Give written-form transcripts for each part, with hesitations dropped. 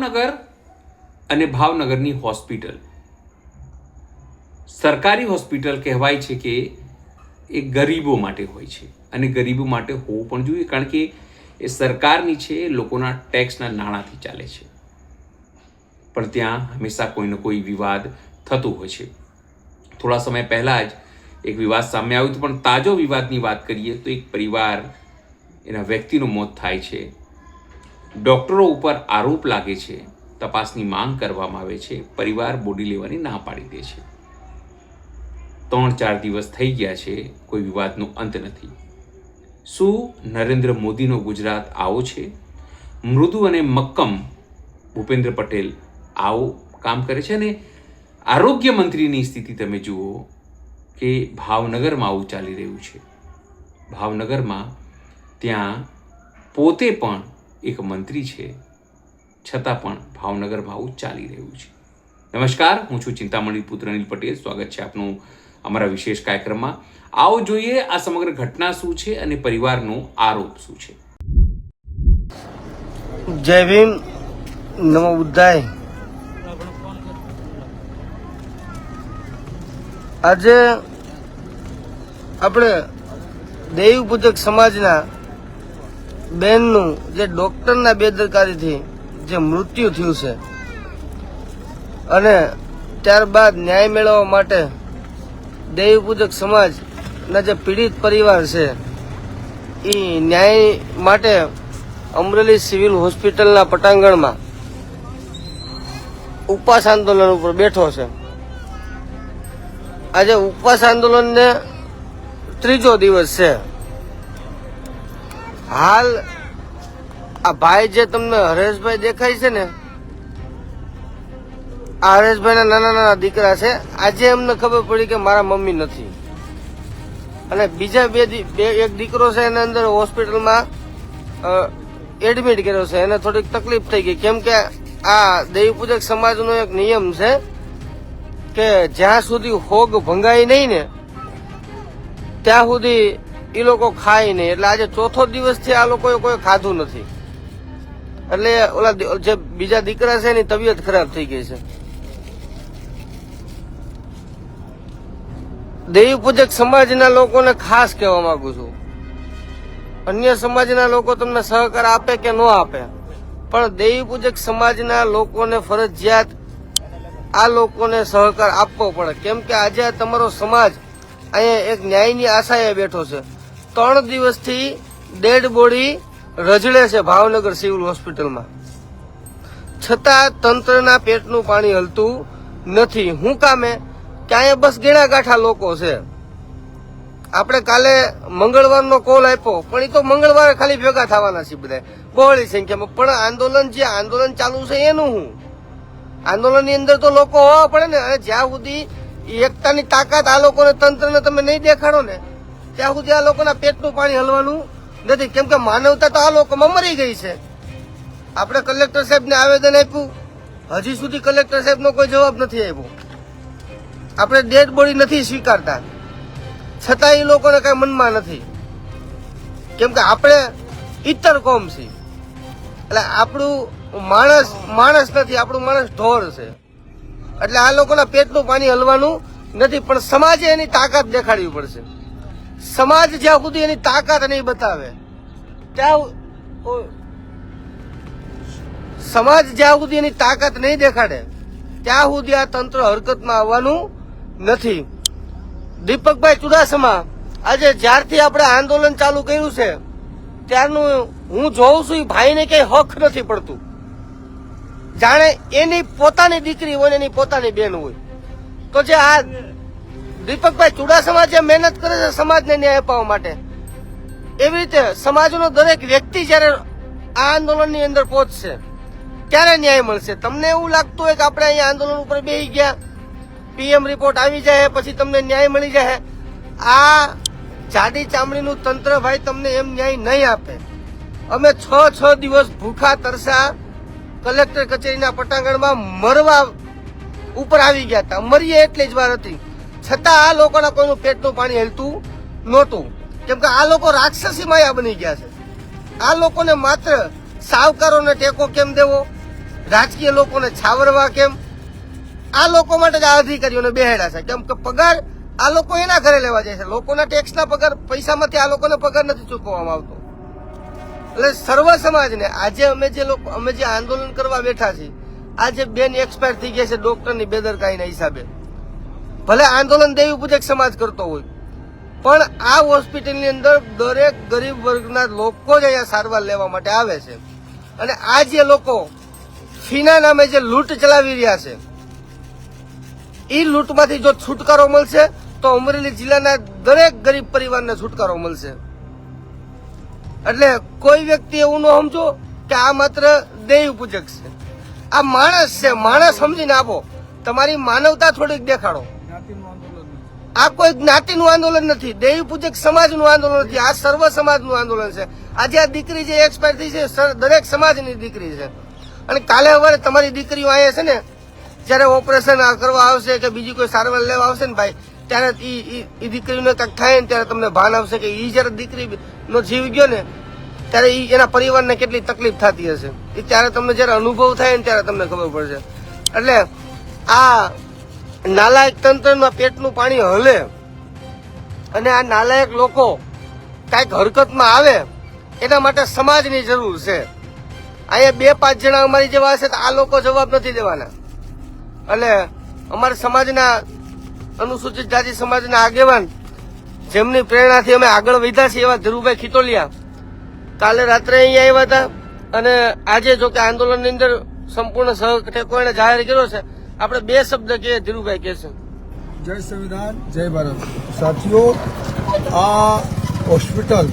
ભાવનગર અને ભાવનગરની હોસ્પિટલ સરકારી હોસ્પિટલ કહેવાય છે કે એ ગરીબો માટે હોય છે અને ગરીબો માટે હોવું પણ જોઈએ, કારણ કે એ સરકારની છે, લોકોના ટેક્સના નાણાંથી ચાલે છે. પણ ત્યાં હંમેશા કોઈનો કોઈ વિવાદ થતો હોય છે. થોડા સમય પહેલાં જ એક વિવાદ સામે આવ્યું હતું, પણ તાજો વિવાદની વાત કરીએ તો એક પરિવાર, એના વ્યક્તિનું મોત થાય છે. ડૉક્ટરો ઉપર આરોપ લાગે છે, તપાસની માંગ કરવામાં આવે છે, પરિવાર બોડી લેવાની ના પાડી દે છે. 3-4 દિવસ થઈ ગયા છે, કોઈ વિવાદનો અંત નથી. શું નરેન્દ્ર મોદીનો ગુજરાત આવો છે? મૃદુ અને મક્કમ ભૂપેન્દ્ર પટેલ આવો કામ કરે છે. અને આરોગ્ય મંત્રીની સ્થિતિ તમે જુઓ કે ભાવનગરમાં આવું ચાલી રહ્યું છે. ભાવનગરમાં ત્યાં પોતે પણ એક મંત્રી છે, છતાં પણ ભાવનગરમાં આવું ચાલી રહ્યું છે. નમસ્કાર, હું છું ચિંતામણી પુત્ર અનિલ પટેલ. સ્વાગત છે આપનું અમારા વિશેષ કાર્યક્રમમાં. આવો જોઈએ આ સમગ્ર ઘટના શું છે અને પરિવારનો આરોપ શું છે. જય ભીમ, નમો બુદ્ધાય. આજે આપણે દેવ પૂજક સમાજના બેનનું જે ડોક્ટરના બેદરકારીથી જે મૃત્યુ થયું છે અને ત્યારબાદ ન્યાય મેળવવા માટે દેવ પૂજક સમાજના જે પીડિત પરિવાર છે એ ન્યાય માટે અમરેલી સિવિલ હોસ્પિટલના પટાંગણમાં ઉપવાસ આંદોલન ઉપર બેઠો છે. આજે ઉપવાસ આંદોલનને 3જો દિવસ છે. હાલ આ ભાઈ જે તમને હરેશભાઈ દેખાય છે ને, આ હરેશભાઈના નાના નાના દીકરા છે. આજે એમને ખબર પડી કે મારા મમ્મી નથી, અને બીજા એક દીકરો છે એને અંદર હોસ્પિટલમાં એડમિટ કર્યો છે. એને થોડીક તકલીફ થઈ ગઈ, કેમ કે આ દેવપૂજક સમાજનો એક નિયમ છે કે જ્યાં સુધી હોગ ભંગાય નહીં ને ત્યાં સુધી એ લોકો ખાય નહીં. એટલે આજે 4થો દિવસથી આ લોકોએ કોઈ ખાધું નથી. એટલે ઓલા જે બીજા દીકરા છે એની તબિયત ખરાબ થઈ ગઈ છે. દેવી પૂજક સમાજના લોકોને ખાસ કહેવા માંગુ છું, અન્ય સમાજના લોકો તમને સહકાર આપે કે ન આપે, પણ દેવી પૂજક સમાજના લોકોને ફરજિયાત આ લોકોને સહકાર આપવો પડે. કેમ કે આજે તમારો સમાજ અહીંયા એક ન્યાયની આશાએ બેઠો છે. 3 દિવસથી ડેડ બોડી રજડે છે ભાવનગર સિવિલ હોસ્પિટલમાં, છતાં તંત્રના પેટનું પાણી હલતું નથી. શું કામે? કે અહીંયા બસ ગેડા ગાંઠા લોકો છે. આપણે કાલે મંગળવારનો કોલ આપ્યો, પણ એ તો મંગળવારે ખાલી ભેગા થવાના છે બધા બહોળી સંખ્યામાં. પણ આંદોલન ચાલુ છે એનું હું આંદોલનની અંદર તો લોકો હોવા પડે ને. અને જ્યાં સુધી એકતાની તાકાત આ લોકોને, તંત્રને તમે નહીં દેખાડો ને ત્યાં સુધી આ લોકોના પેટનું પાણી હલવાનું નથી. કેમ કે માનવતા તો આ લોકોમાં મરી ગઈ છે. આપણે કલેક્ટર સાહેબને આવેદન આપ્યું, હજી સુધી કલેક્ટર સાહેબનો કોઈ જવાબ નથી આપ્યો. આપણે ડેડ બોડી નથી સ્વીકારતા, છતાં એ લોકોને કઈ મનમાં નથી. કેમ કે આપણે ઇતર કોમ છીએ, એટલે આપણું માણસ નથી, આપણું માણસ ઢોર છે. એટલે આ લોકોના પેટનું પાણી હલવાનું નથી. પણ સમાજે એની તાકાત દેખાડવી પડશે. સમાજ જ્યાં સુધી એની તાકાત નહીં બતાવે સમાજ જ્યાં સુધી એની તાકાત નહીં દેખાડે ત્યાં સુધી આ તંત્ર હરકતમાં આવવાનું નથી. દીપકભાઈ ચુડાસમા, આજે જ્યારથી આપણે આંદોલન ચાલુ કર્યું છે ત્યારનું હું જોઉં છું, એ ભાઈને કઈ હક નથી પડતું. જાણે એની પોતાની દીકરી હોય, એની પોતાની બેન હોય. તો જે આ દીપકભાઈ ચુડાસમા જે મહેનત કરે છે સમાજને ન્યાય અપાવવા માટે, એવી રીતે સમાજનો દરેક વ્યક્તિ જયારે આ આંદોલનની અંદર પહોંચશે ત્યારે ન્યાય મળશે. તમને એવું લાગતું હોય કે આપણે અહીંયા આંદોલન ઉપર બેસી ગયા, PM રિપોર્ટ આવી જાય પછી તમને ન્યાય મળી જાય, આ જાડી ચામડીનું તંત્ર ભાઈ તમને એમ ન્યાય નહીં આપે. અમે 6 દિવસ ભૂખા તરસા કલેક્ટર કચેરીના પટાંગણમાં મરવા ઉપર આવી ગયા હતા. મરીએ એટલી જ વાર હતી, છતાં આ લોકોના કોઈનું પેટનું પાણી હલતું નહોતું. કેમ કે આ લોકો રાક્ષસી માયા બની ગયા છે. આ લોકોને માત્ર સાવકારોને ટેકો કેમ દેવો, રાજકીય લોકોને છાવરવા કેમ? આ લોકો માટે જ આ અધિકારીઓને બેહાડ્યા છે. કેમ કે પગાર આ લોકો એના ઘરે લેવા જાય છે. લોકોના ટેક્સના પગાર પૈસામાંથી આ લોકોને પગાર નથી ચૂકવવામાં આવતો. એટલે સર્વ સમાજને આજે અમે જે આંદોલન કરવા બેઠા છીએ, આજે બેન એક્સપાયર થઈ ગયા છે ડોક્ટરની બેદરકારીના હિસાબે. ભલે આંદોલન દેવી પૂજક સમાજ કરતો હોય, પણ આ હોસ્પિટલની અંદર દરેક ગરીબ વર્ગના લોકો જ અહીંયા સારવાર લેવા માટે આવે છે. અને આ જે લોકો ફીના નામે જે લૂંટ ચલાવી રહ્યા છે, એ લૂંટમાંથી જો છુટકારો મળશે તો અમરેલી જિલ્લાના દરેક ગરીબ પરિવારને છુટકારો મળશે. એટલે કોઈ વ્યક્તિ એવું ન સમજો કે આ માત્ર દેવ પૂજક છે. આ માણસ છે. માણસ સમજીને આપો. તમારી માનવતા થોડીક દેખાડો. આ કોઈ જ્ઞાતિનું આંદોલન નથી, દેવી પૂજક સમાજનું આંદોલન નથી, આ સર્વ સમાજનું આંદોલન છે. આજે આ દીકરી જે એક્સપાયર થઈ છે દરેક સમાજની દીકરી છે. અને કાલે સવારે તમારી દીકરીઓ અહીંયા છે ને, જયારે ઓપરેશન કરવા આવશે કે બીજી કોઈ સારવાર લેવા આવશે ને ભાઈ, ત્યારે એ દીકરીને કંઈક થાય ને ત્યારે તમને ભાન આવશે કે એ જયારે દીકરીનો જીવ ગયો ને ત્યારે એના પરિવારને કેટલી તકલીફ થતી હશે. એ ત્યારે તમને જયારે અનુભવ થાય ને ત્યારે તમને ખબર પડશે. એટલે આ નાલાયક તંત્રના પેટનું પાણી હલે અને આ નાલાયક લોકો કાંઈક હરકતમાં આવે એના માટે સમાજની જરૂર છે. અહીંયા 2-5 જણા અમારી જેવા હશે તો આ લોકો જવાબ નથી દેવાના. એટલે અમારા સમાજના અનુસૂચિત જાતિ સમાજના આગેવાન જેમની પ્રેરણાથી અમે આગળ વધ્યા છીએ એવા ધીરુભાઈ ખીતોલિયા કાલે રાત્રે અહીંયા આવ્યા હતા. અને આજે જો કે આંદોલનની અંદર સંપૂર્ણ સહટેકો એને જાહેર કર્યો છે. આપણે 2 શબ્દ કહીએ, ધીરુભાઈ કહેશે. જય સંવિધાન, જય ભારત. સાથીઓ, આ હોસ્પિટલ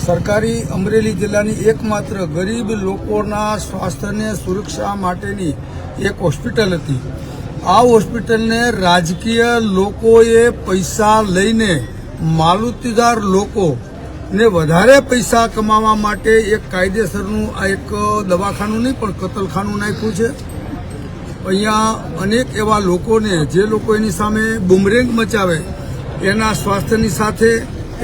સરકારી અમરેલી જિલ્લાની એકમાત્ર ગરીબ લોકોના સ્વાસ્થ્યને સુરક્ષા માટેની એક હોસ્પિટલ હતી. આ હોસ્પિટલને રાજકીય લોકોએ પૈસા લઈને માલુતીદાર લોકોને વધારે પૈસા કમાવા માટે એક કાયદેસરનું આ એક દવાખાનું નહીં પણ કતલખાનું નાખ્યું છે. અહીંયા અનેક એવા લોકોને જે લોકો એની સામે બુમરેંગ મચાવે એના સ્વાસ્થ્યની સાથે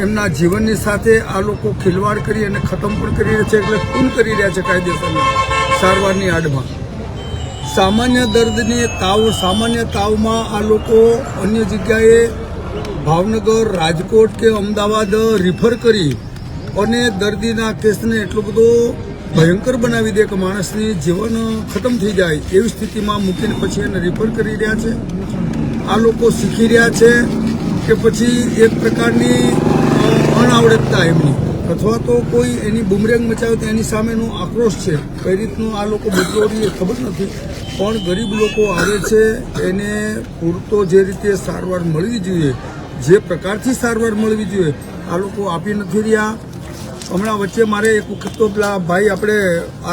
એમના જીવનની સાથે આ લોકો ખિલવાડ કરી અને ખતમ પણ કરી રહ્યા છે. એટલે ખૂન કરી રહ્યા છે કાયદેસરના સારવારની આડમાં. સામાન્ય દર્દની સામાન્ય તાવમાં આ લોકો અન્ય જગ્યાએ ભાવનગર, રાજકોટ કે અમદાવાદ રિફર કરી અને દર્દીના કેસને એટલો બધો ભયંકર બનાવી દે કે માણસની જીવન ખતમ થઈ જાય એવી સ્થિતિમાં મૂકીને પછી એને રિફર કરી રહ્યા છે. આ લોકો શીખી રહ્યા છે કે પછી એક પ્રકારની અનાવડતતા એમની અથવા તો કોઈ એની બુમરેંગ મચાવે તો એની સામેનો આક્રોશ છે. કઈ રીતનું આ લોકો બદલોડી એ ખબર નથી, પણ ગરીબ લોકો આવે છે એને પૂરતો જે રીતે સારવાર મળવી જોઈએ, જે પ્રકારથી સારવાર મળવી જોઈએ આ લોકો આપી નથી રહ્યા. હમણાં વચ્ચે મારે એક વખત તો પેલા ભાઈ આપણે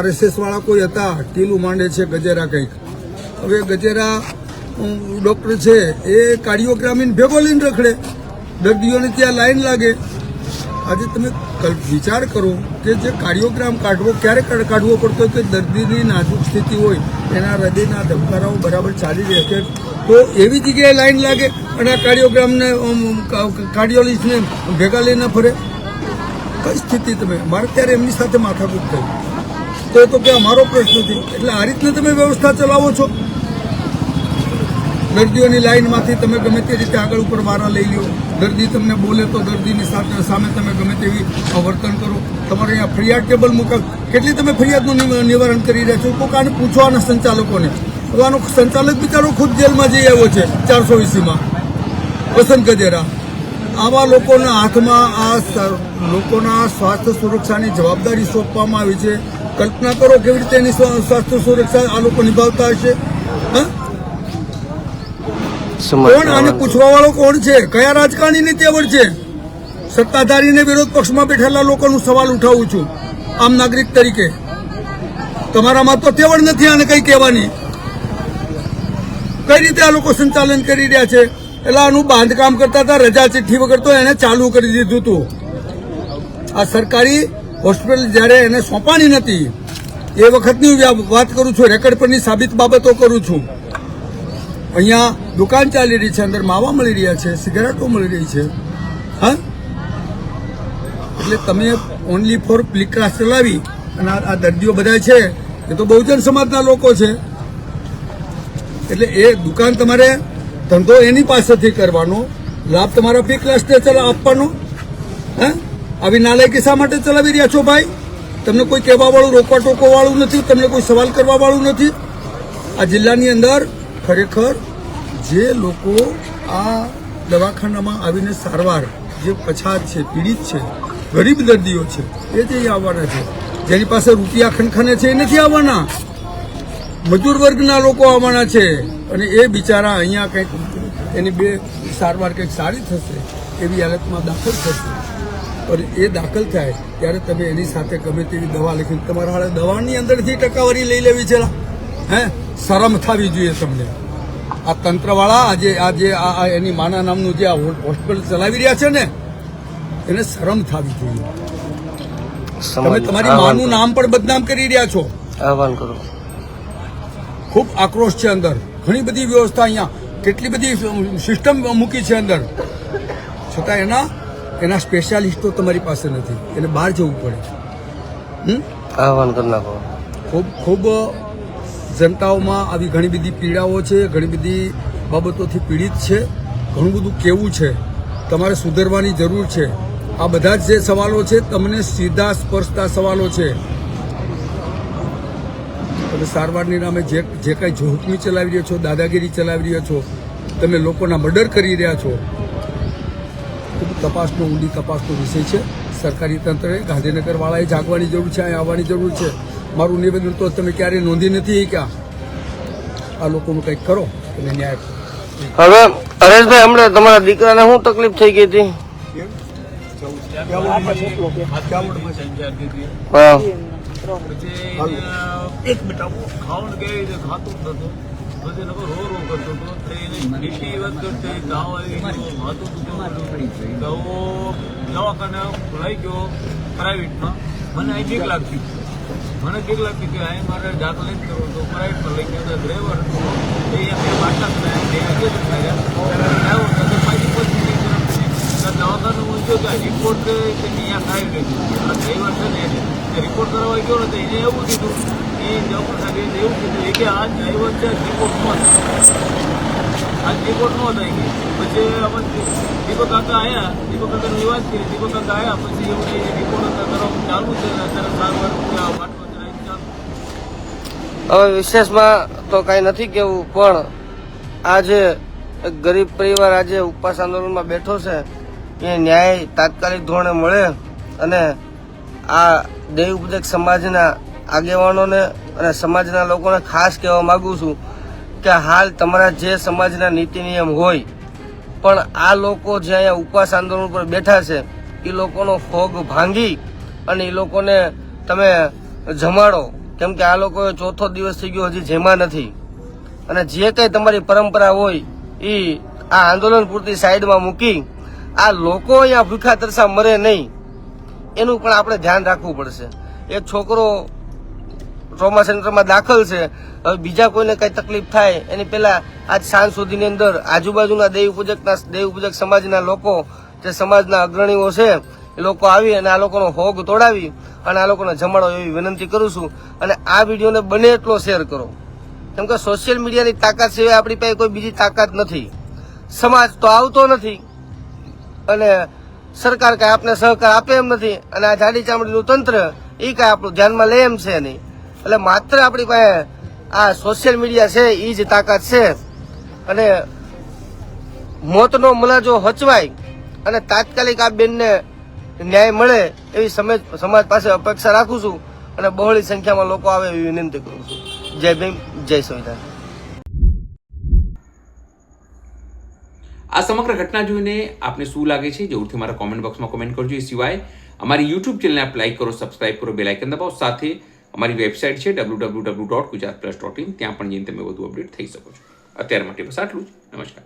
RSS વાળા કોઈ હતા, ટીલું માંડે છે ગજેરા કંઈક. હવે ગજેરા ડૉક્ટર છે એ કાર્ડિયોગ્રામીને ભેગો લઈને રખડે, દર્દીઓને ત્યાં લાઈન લાગે. આજે તમે વિચાર કરો કે જે કાર્ડિયોગ્રામ કાઢવો ક્યારે કાઢવો પડતો કે દર્દીની નાજુક સ્થિતિ હોય, એના હૃદયના ધબકારાઓ બરાબર ચાલી રહે છે તો એવી જગ્યાએ લાઈન લાગે અને આ કાર્ડિયોગ્રામને કાર્ડિયોલિસ્ટને ભેગા લઈને ફરે. કઈ સ્થિતિ તમે મારે ત્યારે એમની સાથે માથાકૂટ થઈ તો કે અમારો પ્રશ્ન નથી. એટલે આ રીતને તમે વ્યવસ્થા ચલાવો છો. દર્દીઓની લાઈનમાંથી તમે ગમે તે રીતે આગળ ઉપર વારા લઈ લો. દર્દી તમને બોલે તો દર્દીની સામે તમે ગમે તેવી વર્તન કરો. તમારે અહીંયા ફરિયાદ ટેબલ મૂકો. કેટલી તમે ફરિયાદનું નિવારણ કરી રહ્યા છો? કોઈક આને પૂછવાના સંચાલકોને. આનો સંચાલક બિચારો ખુદ જેલમાં જઈ આવ્યો છે 480માં, વસંત ગજેરા. આવા લોકોના હાથમાં આ લોકોના સ્વાસ્થ્ય સુરક્ષાની જવાબદારી સોંપવામાં આવી છે. કલ્પના કરો કેવી રીતે એની સ્વાસ્થ્ય સુરક્ષા આ લોકો નિભાવતા હશે. કોણ આને પૂછવા વાળો કોણ છે? કયા રાજકારણીની તેવડ છે? સત્તાધારીને વિરોધ પક્ષમાં બેઠેલા લોકોનું સવાલ ઉઠાવું છું આમ નાગરિક તરીકે. તમારામાં તો તેવડ નથી આને કઈ કહેવાની. કઈ રીતે આ લોકો સંચાલન કરી રહ્યા છે? એટલે આનું બાંધકામ કરતા હતા રજા ચિઠ્ઠી વગર તો એને ચાલુ કરી દીધું હતું. આ સરકારી હોસ્પિટલ જયારે એને સોંપાણી નથી એ વખતની વાત કરું છું, રેકર્ડ પરની સાબિત બાબતો કરું છું. અહીંયા દુકાન ચાલી રહી છે, અંદર માવા મળી રહ્યા છે, સિગારેટો મળી રહી છે. હા, એટલે તમે ઓનલી ફોર પ્લિક્રાસ ચલાવી અને આ દર્દીઓ બધા છે એ તો બહુજન સમાજના લોકો છે. એટલે એ દુકાન તમારે ધંધો એની પાસેથી કરવાનો, લાભ તમારા પી ક્લાસને આપવાનો. હે, આવી નાલાયકી શા માટે ચલાવી રહ્યા છો ભાઈ? તમને કોઈ કહેવા વાળું, રોકવા ટોકવા વાળું નથી, તમને કોઈ સવાલ કરવા વાળું નથી. આ જિલ્લાની અંદર ખરેખર જે લોકો આ દવાખાનામાં આવીને સારવાર, જે પછાત છે, પીડિત છે, ગરીબ દર્દીઓ છે, એ જ અહીં આવવાના છે. જેની પાસે રૂપિયા ખનખને છે એ નથી આવવાના. મજૂર વર્ગના લોકો આવવાના છે. અને એ બિચારા અહીંયા કંઈક એની બે સારવાર કંઈક સારી થશે એવી હાલતમાં દાખલ થશે. અને એ દાખલ થાય ત્યારે તમે એની સાથે ગમે તેવી દવા લખીને તમારા હાલે દવાની અંદરથી ટકાવારી લઈ લેવી છે. હે, શરમ થવી જોઈએ તમને. આ તંત્રવાળા આજે એની માના નામનું જે આ હોસ્પિટલ ચલાવી રહ્યા છે ને, એને શરમ થવી જોઈએ. તમે તમારી માનું નામ પણ બદનામ કરી રહ્યા છો. આહવાન કરો. ખૂબ આક્રોશ છે અંદર. ઘણી બધી વ્યવસ્થા અહીંયા, કેટલી બધી સિસ્ટમ મૂકી છે અંદર, છતાં એના સ્પેશિયાલિસ્ટો તમારી પાસે નથી. એને બહાર જવું પડે. આહવાન કરી નાખો. ખૂબ જનતાઓમાં આવી ઘણી બધી પીડાઓ છે, ઘણી બધી બાબતોથી પીડિત છે. ઘણું બધું કેવું છે, તમારે સુધરવાની જરૂર છે. આ બધા જ જે સવાલો છે તમને સીધા સ્પર્શતા સવાલો છે. તમે સારવારની નામે જે કાંઈ જોખમી ચલાવી રહ્યા છો, દાદાગીરી ચલાવી રહ્યા છો, તમે લોકોના મર્ડર કરી રહ્યા છો. ખૂબ ઊંડી તપાસનો વિષય છે. સરકારી તંત્રએ, ગાંધીનગર વાળાએ જાગવાની જરૂર છે, અહીં આવવાની જરૂર છે. મારું નિવેદન તો તમે ક્યારેય નોંધી નથી કે આ લોકોનું કંઈક કરો અને ન્યાય. હવે હરેશભાઈ, હમણાં તમારા દીકરાને શું તકલીફ થઈ ગઈ હતી? હા, એક મિનિટ ખાવાનું કેવી રીતે ખાતું જ નતું. પછી લોકો રો કરતો હતો. એને બીટી વખત તાવ આવી ગયો, માથું દુખતું. તો દવાખાને લઈ ગયો પ્રાઇવેટમાં. મને અહીં બીક લાગતી કે અહીં મારે દાખલ જ કરવો તો પ્રાઇવેટમાં લઈ ગયો. ડ્રાઈવર એ બાટલા આવ્યો પાછી દવાખાનું ઊંચો તો રિપોર્ટ અહીંયા ખાઈ ગયું. ડ્રાઈવર છે ને રિપોર્ટ કરવા ગયો ને તો એને એવું કીધું, એ ડોક્ટર સાહેબ એવું કીધું કે આ ડ્રાઈવર છે રિપોર્ટ ન થઈ ગઈ. પછી અમે દીપક કાકા આવ્યા, દીપક કાકાની વાત કરી. દીપક કાકા આવ્યા પછી એવું રિપોર્ટ કરવાનું ચાલુ છે. અત્યારે સારવાર માટલો ચલાવી ચાલુ. હવે વિશેષમાં તો કાંઈ નથી કેવું, પણ આજે એક ગરીબ પરિવાર આજે ઉપવાસ આંદોલનમાં બેઠો છે. એ ન્યાય તાત્કાલિક ધોરણે મળે અને આ દેવ ઉપદેશ સમાજના આગેવાનોને અને સમાજના લોકોને ખાસ કહેવા માંગુ છું કે હાલ તમારા જે સમાજના નીતિ નિયમ હોય, પણ આ લોકો જે અહીંયા ઉપવાસ આંદોલન પર બેઠા છે એ લોકોનો ફોગ ભાંગી અને એ લોકોને તમે જમાડો. કેમ કે આ લોકોએ ચોથો દિવસ થઈ ગયો, હજી જેમાં નથી. અને જે કંઈ તમારી પરંપરા હોય એ આ આંદોલન પૂરતી સાઈડમાં મૂકી આ લોકો અહીંયા ભૂખા તરસા મરે નહીં એનું પણ આપણે ધ્યાન રાખવું પડશે. એક છોકરો ટ્રોમા સેન્ટરમાં દાખલ છે. હવે બીજા કોઈને કઈ તકલીફ થાય એની પહેલા આજ સાંજ સુધીની અંદર આજુબાજુના દેવ પૂજક સમાજના લોકો, જે સમાજના અગ્રણીઓ છે, એ લોકો આવી અને આ લોકોનો હોગ તોડાવી અને આ લોકોને જમાડો એવી વિનંતી કરું છું. અને આ વિડીયોને બને એટલો શેર કરો, કેમ કે સોશિયલ મીડિયાની તાકાત સિવાય આપણી પાસે કોઈ બીજી તાકાત નથી. સમાજ તો આવતો નથી અને સરકાર કાંઈ આપને સહકાર આપે એમ નથી, અને આ જાડી ચામડીનું તંત્ર એ કાંઈ આપણું ધ્યાનમાં લે એમ છે નહીં. એટલે માત્ર આપણી પાસે આ સોશિયલ મીડિયા છે એ જ તાકાત છે. અને મોતનો મલાજો હચવાય અને તાત્કાલિક આ બેનને ન્યાય મળે એવી સમાજ પાસે અપેક્ષા રાખું છું અને બહોળી સંખ્યામાં લોકો આવે એવી વિનંતી કરું છું. જય ભીમ, જય સંવિધાન. આ સમગ્ર ઘટના જોઈને આપને શું લાગે છે જરૂરથી મારા કોમેન્ટ બોક્સમાં કોમેન્ટ કરજો. એ સિવાય અમારી યુટ્યુબ ચેનલને આપ લાઈક કરો, સબસ્ક્રાઇબ કરો, બેલ આઇકન દબાવો. સાથે અમારી વેબસાઇટ છે www.gujaratplus.in, ત્યાં પણ જઈને તમે વધુ અપડેટ થઈ શકો છો. અત્યાર માટે બસ આટલું જ. નમસ્કાર.